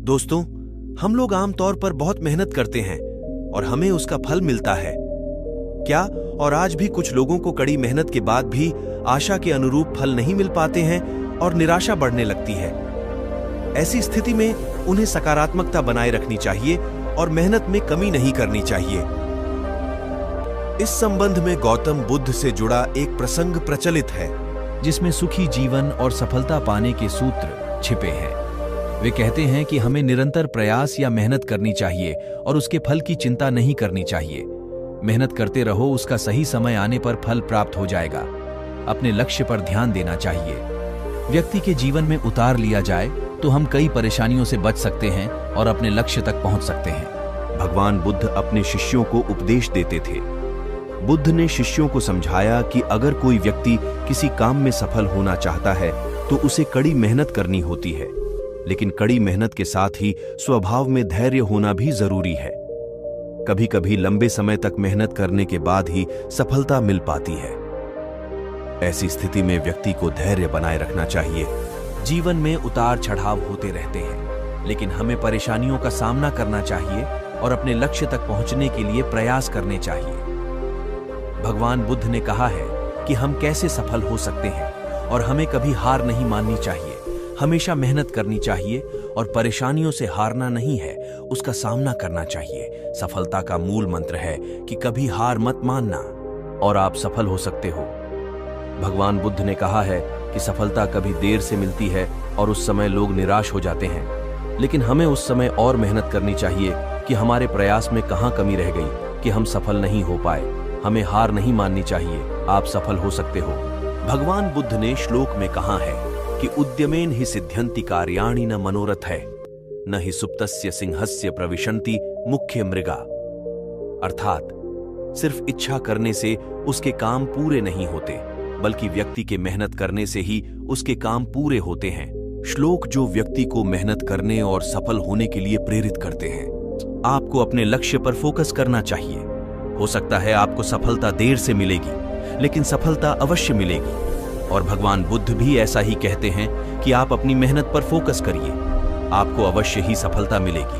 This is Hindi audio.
दोस्तों, हम लोग आमतौर पर बहुत मेहनत करते हैं और हमें उसका फल मिलता है। क्या और आज भी कुछ लोगों को कड़ी मेहनत के बाद भी आशा के अनुरूप फल नहीं मिल पाते हैं और निराशा बढ़ने लगती है। ऐसी स्थिति में उन्हें सकारात्मकता बनाए रखनी चाहिए और मेहनत में कमी नहीं करनी चाहिए। इस संबंध में गौतम बुद्ध से जुड़ा एक प्रसंग प्रचलित है, जिसमें सुखी जीवन और सफलता पाने के सूत्र छिपे हैं। वे कहते हैं कि हमें निरंतर प्रयास या मेहनत करनी चाहिए और उसके फल की चिंता नहीं करनी चाहिए। मेहनत करते रहो, उसका सही समय आने पर फल प्राप्त हो जाएगा। अपने लक्ष्य पर ध्यान देना चाहिए। व्यक्ति के जीवन में उतार लिया जाए तो हम कई परेशानियों से बच सकते हैं और अपने लक्ष्य तक पहुंच सकते हैं। भगवान बुद्ध अपने शिष्यों को उपदेश देते थे। बुद्ध ने शिष्यों को समझाया कि अगर कोई व्यक्ति किसी काम में सफल होना चाहता है तो उसे कड़ी मेहनत करनी होती है, लेकिन कड़ी मेहनत के साथ ही स्वभाव में धैर्य होना भी जरूरी है। कभी कभी लंबे समय तक मेहनत करने के बाद ही सफलता मिल पाती है। ऐसी स्थिति में व्यक्ति को धैर्य बनाए रखना चाहिए। जीवन में उतार चढ़ाव होते रहते हैं, लेकिन हमें परेशानियों का सामना करना चाहिए और अपने लक्ष्य तक पहुंचने के लिए प्रयास करने चाहिए। भगवान बुद्ध ने कहा है कि हम कैसे सफल हो सकते हैं और हमें कभी हार नहीं माननी चाहिए। हमेशा मेहनत करनी चाहिए और परेशानियों से हारना नहीं है, उसका सामना करना चाहिए। सफलता का मूल मंत्र है कि कभी हार मत मानना और आप सफल हो सकते हो। भगवान बुद्ध ने कहा है कि सफलता कभी देर से मिलती है और उस समय लोग निराश हो जाते हैं, लेकिन हमें उस समय और मेहनत करनी चाहिए कि हमारे प्रयास में कहां कमी रह गई कि हम सफल नहीं हो पाए। हमें हार नहीं माननी चाहिए, आप सफल हो सकते हो। भगवान बुद्ध ने श्लोक में कहा है कि उद्यमेन ही सिद्ध्यन्ति कार्याणि न मनोरथ है, न ही सुप्तस्य सिंहस्य प्रविशन्ति मुख्य मृगा। अर्थात सिर्फ इच्छा करने से उसके काम पूरे नहीं होते, बल्कि व्यक्ति के मेहनत करने से ही उसके काम पूरे होते हैं। श्लोक जो व्यक्ति को मेहनत करने और सफल होने के लिए प्रेरित करते हैं। आपको अपने लक्ष्य पर फोकस करना चाहिए। हो सकता है आपको सफलता देर से मिलेगी, लेकिन सफलता अवश्य मिलेगी। और भगवान बुद्ध भी ऐसा ही कहते हैं कि आप अपनी मेहनत पर फोकस करिए, आपको अवश्य ही सफलता मिलेगी।